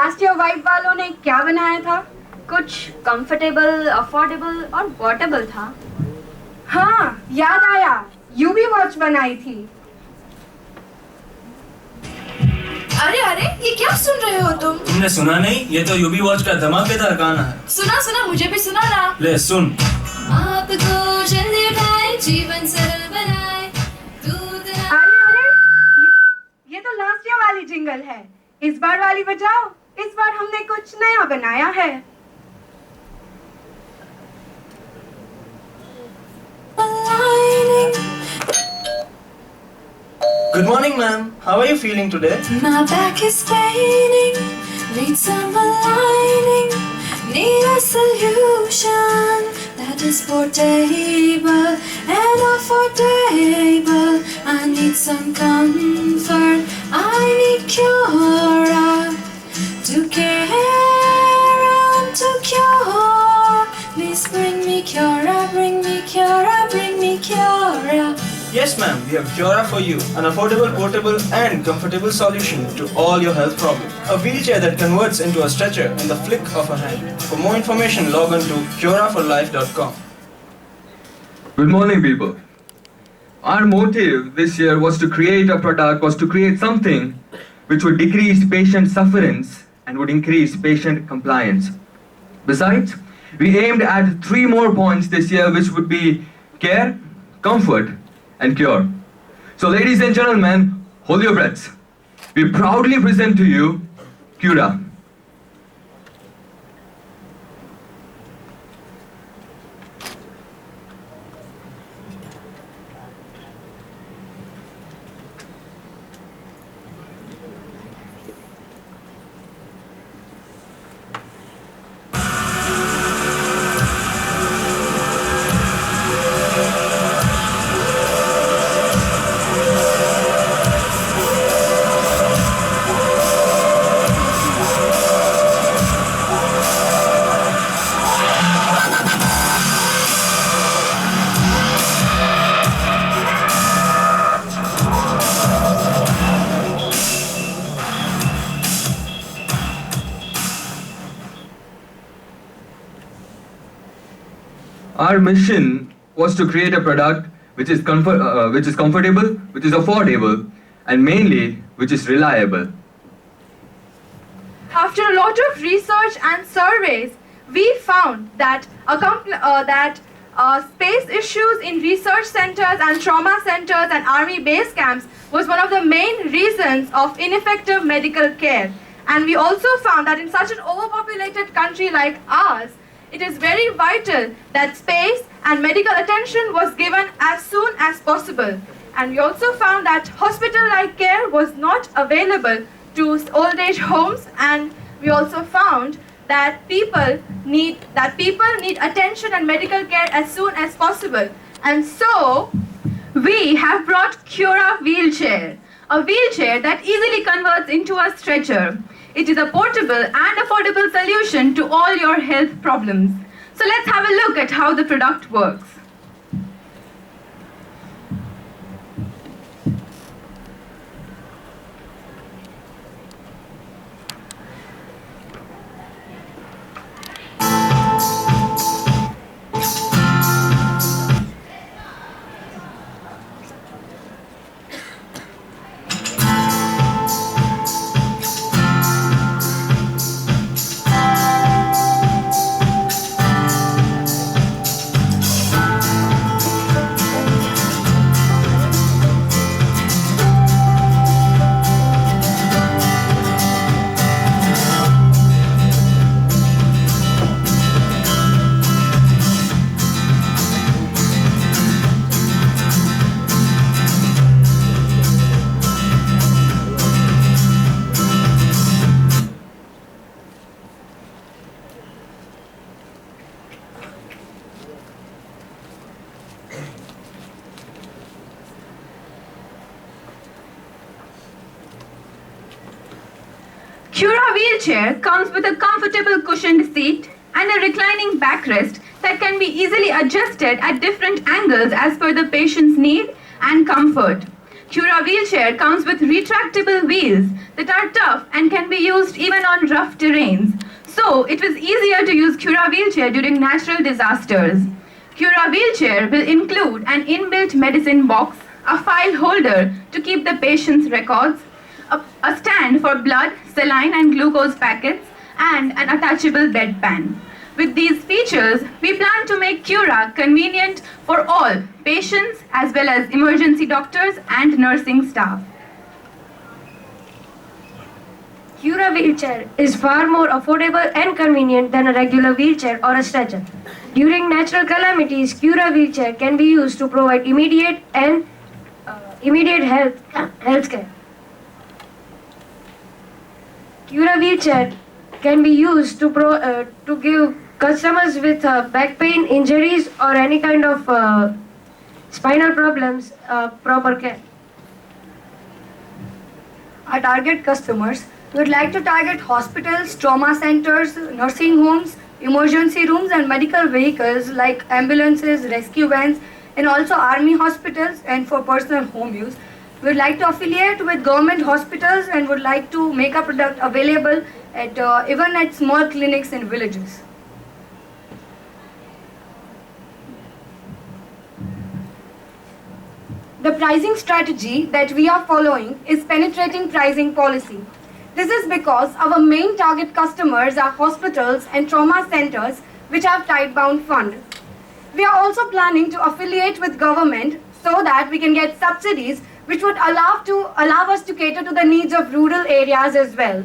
Last year vibe वालों ने क्या बनाया था? कुछ कंफर्टेबल, अफोर्डेबल और पोर्टेबल था। हाँ, याद आया, यूबी वॉच बनाई थी। अरे अरे, ये क्या सुन रहे हो तुम? तुमने सुना नहीं? ये तो यूबी वॉच का धमाकेदार गाना है। सुना सुना, मुझे भी सुना ना। ले सुन। आपको जल्दी उठाए, जीवन सरल बनाए। अरे ये तो लास्ट ईयर वाली जिंगल है। इस बार वाली बजाओ। इस बार हमने कुछ नया बनाया है। Good morning, ma'am. How are you feeling today? My back is paining, need some aligning, need a solution that is portable and affordable. I need some comfort, I need Cura to care and to cure. Please bring me Cura, bring me Cura, bring me Cura. Yes, ma'am. We have Cura for you, an affordable, portable, and comfortable solution to all your health problems. A wheelchair that converts into a stretcher in the flick of a hand. For more information, log on to curaforlife.com. Good morning, people. Our motive this year was to create a product, was to create something which would decrease patient sufferance and would increase patient compliance. Besides, we aimed at 3 more points this year, which would be care, comfort, and cure. So, ladies and gentlemen, hold your breaths. We proudly present to you Cura. Our mission was to create a product which is comfortable, which is affordable, and mainly which is reliable. After a lot of research and surveys, we found that space issues in research centers and trauma centers and army base camps was one of the main reasons of ineffective medical care. And we also found that in such an overpopulated country like ours, it is very vital that space and medical attention was given as soon as possible. And we also found that hospital-like care was not available to old age homes, and we also found that people need attention and medical care as soon as possible. And so we have brought Cura wheelchair, a wheelchair that easily converts into a stretcher. It is a portable and affordable solution to all your health problems. So let's have a look at how the product works. Cura wheelchair comes with a comfortable cushioned seat and a reclining backrest that can be easily adjusted at different angles as per the patient's need and comfort. Cura wheelchair comes with retractable wheels that are tough and can be used even on rough terrains. So it was easier to use Cura wheelchair during natural disasters. Cura wheelchair will include an inbuilt medicine box, a file holder to keep the patient's records, a stand for blood, saline and glucose packets, and an attachable bedpan. With these features, we plan to make Cura convenient for all patients as well as emergency doctors and nursing staff. Cura wheelchair is far more affordable and convenient than a regular wheelchair or a stretcher. During natural calamities, Cura wheelchair can be used to provide immediate health care. Cura wheelchair can be used to give customers with back pain, injuries, or any kind of spinal problems proper care. Our target customers would like to target hospitals, trauma centers, nursing homes, emergency rooms and medical vehicles like ambulances, rescue vans, and also army hospitals and for personal home use. We would like to affiliate with government hospitals and would like to make our product available at even at small clinics in villages. The pricing strategy that we are following is penetrating pricing policy. This is because our main target customers are hospitals and trauma centers which have tide-bound fund. We are also planning to affiliate with government so that we can get subsidies which would allow us to cater to the needs of rural areas as well.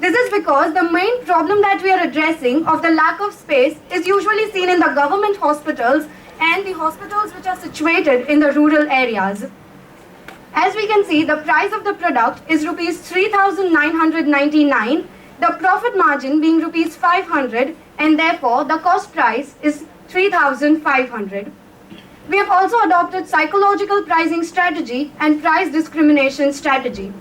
This is because the main problem that we are addressing of the lack of space is usually seen in the government hospitals and the hospitals which are situated in the rural areas. As we can see, the price of the product is rupees 3,999, the profit margin being rupees 500, and therefore the cost price is 3,500. We have also adopted psychological pricing strategy and price discrimination strategy.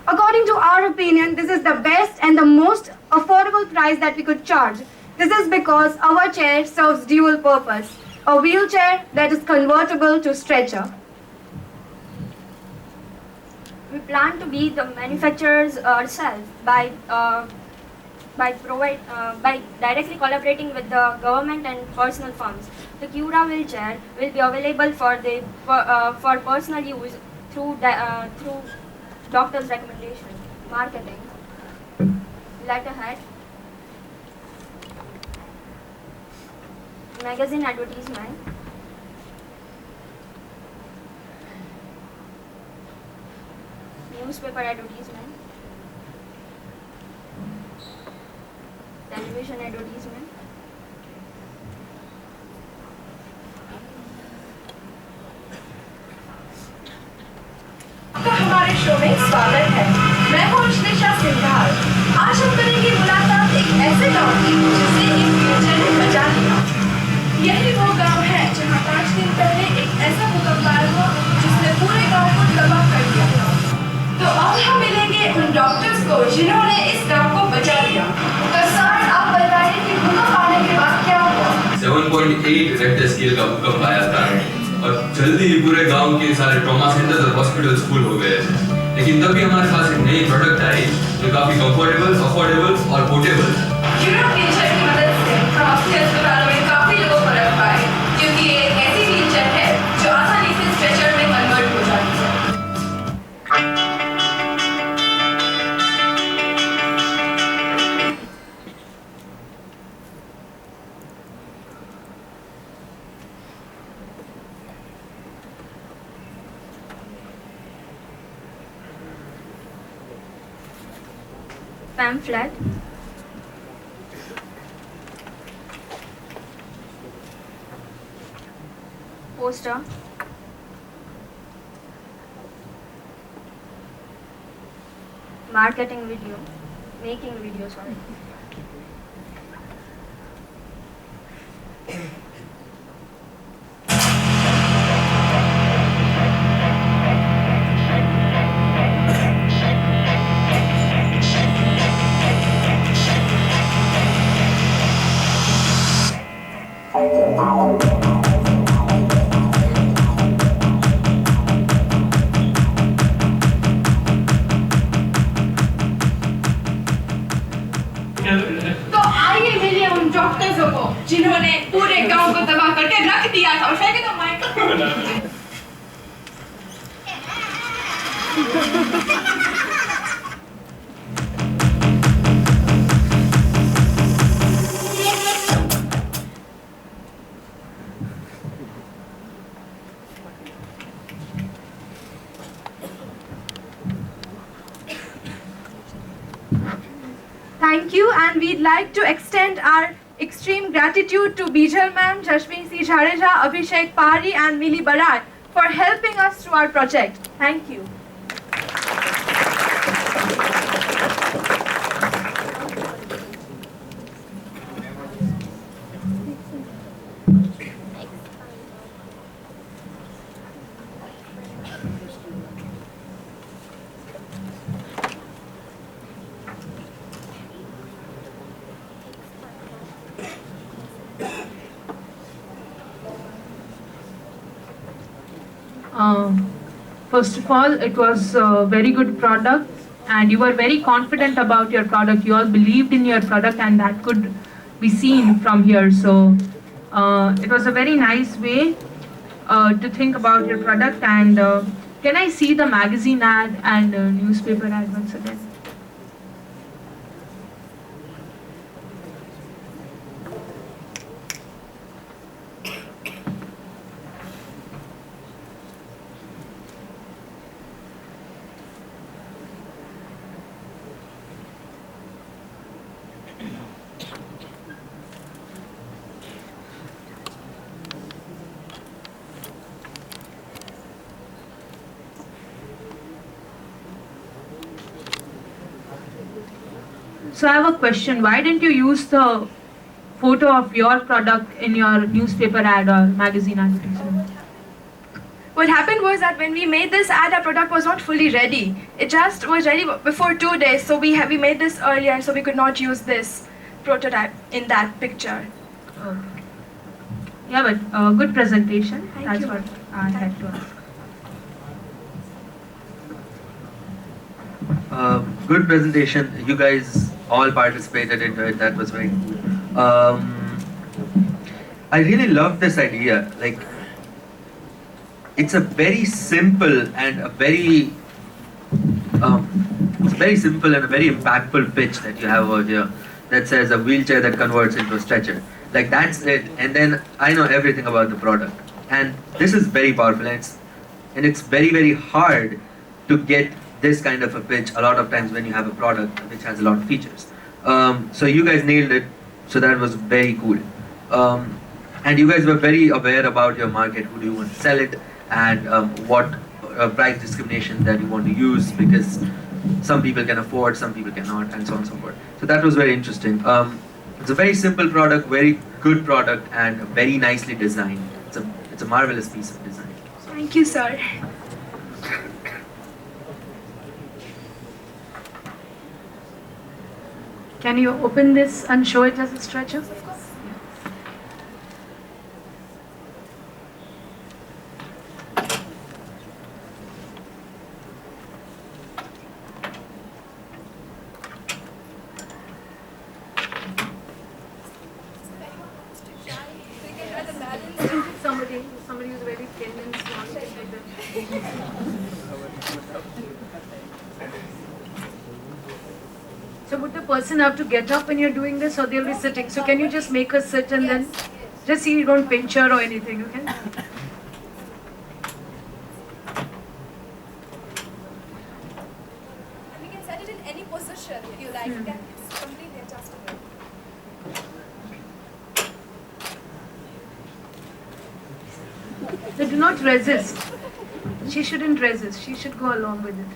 According to our opinion, this is the best and the most affordable price that we could charge. This is because our chair serves dual purpose, a wheelchair that is convertible to stretcher. We plan to be the manufacturers ourselves by directly collaborating with the government and personal firms. The Cura wheelchair will be available for personal use through doctor's recommendation, marketing, letterhead, magazine advertisement, newspaper advertisement, television advertisement. आपका हमारे show में स्वागत है। मैं हूँ निशा सिंघार। आज हम करेंगे मुलाकात एक ऐसे गांव की जिसे एक व्हीलचेयर ने बचा लिया। यही वो गांव है जहां 5 दिन पहले एक ऐसा भूकंप आया हुआ जिसने पूरे गांव को तबाह कर दिया था। तो अब हम मिलेंगे उन डॉक्टर्स को जिन्होंने इस गांव को बचा लिया। तो सर, आप बताइए कि भूकंप आने के बाद क्या हुआ? 7.8 रेक्टर स्केल का भूकंप आया था और जल्दी ही पूरे गांव के सारे ट्रॉमा सेंटर्स और हॉस्पिटल्स फुल हो गए। लेकिन तभी हमारे पास एक नई प्रोडक्ट आई जो काफी कंफर्टेबल, अफोर्डेबल और पोर्टेबल। क्यूरा व्हीलचेयर की मदद से हम अपने अस्पतालों में काफी लोगों को रख पाए क्योंकि ये एक ऐसी व्हीलचेयर है जो आसानी से स्ट्रेचर में कन्वर्ट हो जाती है। Pamphlet, poster, making video, sorry. तो आइए मिलिए उन डॉक्टर्सों को जिन्होंने पूरे गांव को तबाह करके रख दिया था और फेंके दो mic. Thank you, and we'd like to extend our extreme gratitude to Bijal ma'am, Jashmi C. Jadeja, Abhishek Pari and Mili Barai for helping us through our project. Thank you. First of all, it was a very good product and you were very confident about your product. You all believed in your product and that could be seen from here. So it was a very nice way to think about your product. And can I see the magazine ad and newspaper ad once again? So I have a question. Why didn't you use the photo of your product in your newspaper ad or magazine advertisement? What happened was that when we made this ad, our product was not fully ready. It just was ready before 2 days, so we made this earlier, and so we could not use this prototype in that picture. Okay. Yeah, but good presentation. Thank That's you. what I had to ask. Good presentation. You guys all participated in it. That was very cool. I really love this idea. Like, it's a very simple and a very impactful pitch that you have over here. That says a wheelchair that converts into a stretcher. Like, that's it. And then I know everything about the product. And this is very powerful. And it's very, very hard to get this kind of a pitch a lot of times when you have a product which has a lot of features. So you guys nailed it. So that was very cool. And you guys were very aware about your market, who do you want to sell it, and what price discrimination that you want to use, because some people can afford, some people cannot, and so on and so forth. So that was very interesting. It's a very simple product, very good product, and very nicely designed. It's a marvelous piece of design. Thank you, sir. Can you open this and show it as a stretcher? Of course. Somebody who's very thin and small. So would the person have to get up when you're doing this, or they'll be sitting? So can you just make her sit and then just see you don't pinch her or anything, okay? And we can set it in any position you like. It's completely adjustable. So do not resist. She shouldn't resist. She should go along with it.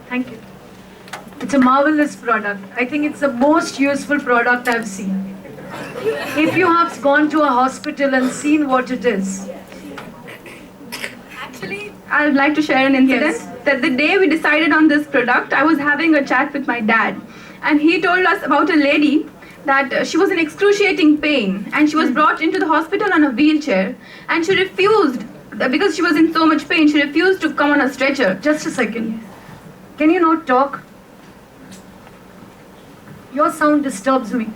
Thank you. It's a marvelous product. I think it's the most useful product I've seen. If you have gone to a hospital and seen what it is. Actually, I would like to share an incident. Yes. That the day we decided on this product, I was having a chat with my dad. And he told us about a lady that she was in excruciating pain and she was brought into the hospital on a wheelchair, and she refused, because she was in so much pain, she refused to come on a stretcher. Just a second. Can you not talk? Your sound disturbs me.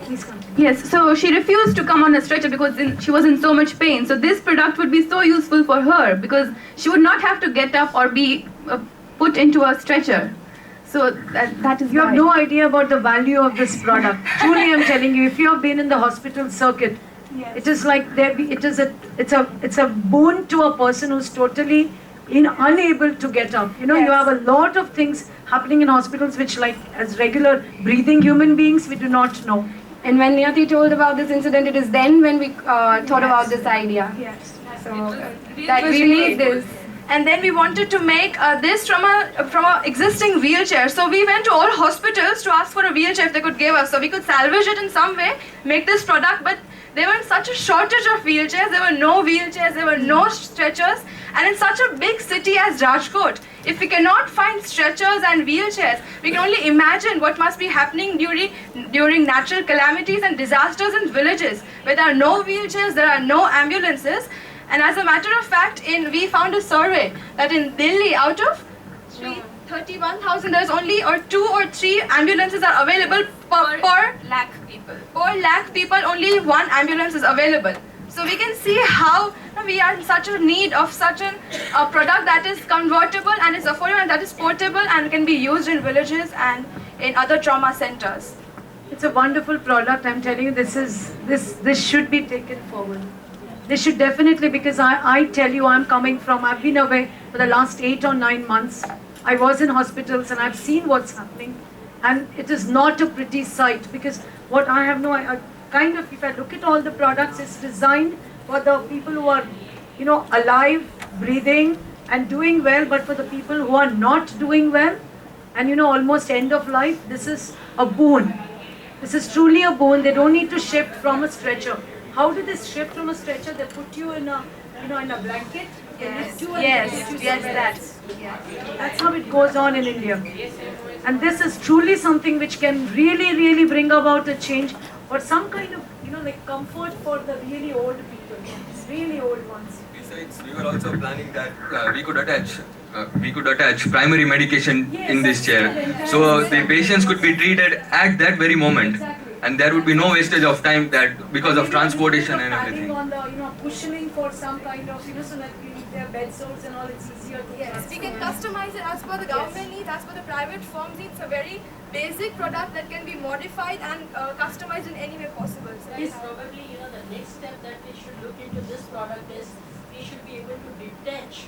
Please come. Yes, so she refused to come on a stretcher because she was in so much pain. So this product would be so useful for her because she would not have to get up or be put into a stretcher. So that is You why. have no idea about the value of this product. Truly, I'm telling you, if you have been in the hospital circuit, it is like it's a boon to a person who's totally unable to get up. You know, you have a lot of things happening in hospitals which, like, as regular breathing human beings, we do not know. And when Niyati told about this incident, it is then when we thought about this idea. Yes. So that we need this. And then we wanted to make this from a existing wheelchair. So we went to all hospitals to ask for a wheelchair if they could give us. So we could salvage it in some way, make this product, but there was such a shortage of wheelchairs. There were no wheelchairs, there were no stretchers. And in such a big city as Rajkot, if we cannot find stretchers and wheelchairs, we can only imagine what must be happening during natural calamities and disasters in villages, where there are no wheelchairs, there are no ambulances. And as a matter of fact, we found a survey that in Delhi, out of 31,000, there's only 2 or 3 ambulances are available per lakh people. Per lakh people, only 1 ambulance is available. So we can see how we are in such a need of such a product that is convertible and is affordable and that is portable and can be used in villages and in other trauma centers. It's a wonderful product. I'm telling you, this should be taken forward. This should definitely, because I tell you, I've been away for the last 8 or 9 months. I was in hospitals and I've seen what's happening, and it is not a pretty sight, because what I have if I look at all the products, it's designed for the people who are, alive, breathing and doing well, but for the people who are not doing well and, almost end of life, this is a boon. This is truly a boon. They don't need to shift from a stretcher. How do they shift from a stretcher? They put you in a, in a blanket. That's how it goes on in India. And this is truly something which can really, really bring about a change, or some kind of, like comfort for the really old people, really old ones. Besides, we were also planning that we could attach primary medication in this chair, so the patients could be treated at that very moment, and there would be no wastage of time because of transportation and everything. On the, cushioning for some kind of, so that their bed sores and all, it's easier to Yes, we can customize it as per the government needs, as per the private firm needs. A very basic product that can be modified and customized in any way possible. So Yes, probably, the next step that we should look into this product is we should be able to detach,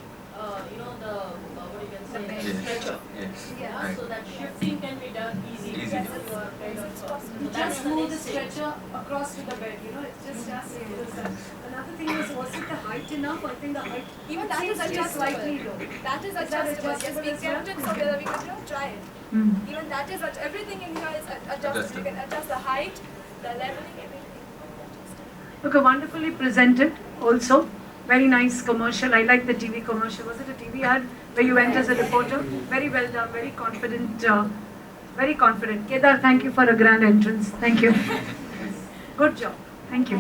the stretcher. Yes. Yeah, Right. so that shifting can be done easily. Easily. So you are kind of, so that's just the move the next stage. stretcher across to the bed, it's just as simple as that. Another thing was it the height enough? I think the height even that is seems to be adjustable. slightly low. That is Is that adjustable. Yes, adjustable we as kept well? it so that we could try it. Even that is everything in here is adjustable. You can adjust the height, the leveling, everything. Okay, wonderfully presented also. Very nice commercial. I like the TV commercial. Was it a TV ad where you went as a reporter? Very well done, very confident. Very confident. Kedar, thank you for a grand entrance. Thank you. Good job. Thank you.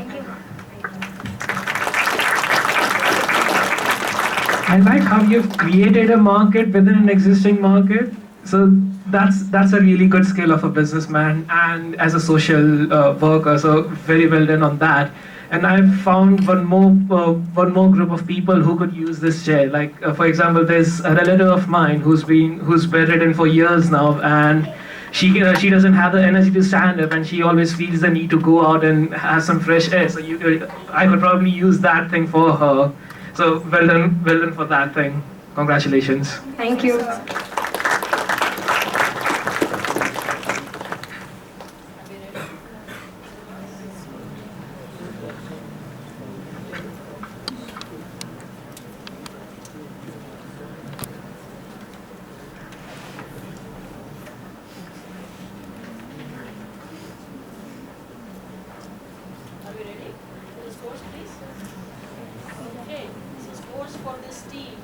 I like how you've created a market within an existing market. So that's a really good skill of a businessman and as a social worker. So very well done on that. And I've found one more group of people who could use this chair. Like for example, there's a relative of mine who's bedridden for years now, and she doesn't have the energy to stand up, and she always feels the need to go out and have some fresh air. So I could probably use that thing for her. So well done for that thing. Congratulations. Thank you. Are we ready? This is force, please. Okay, this is force for this team.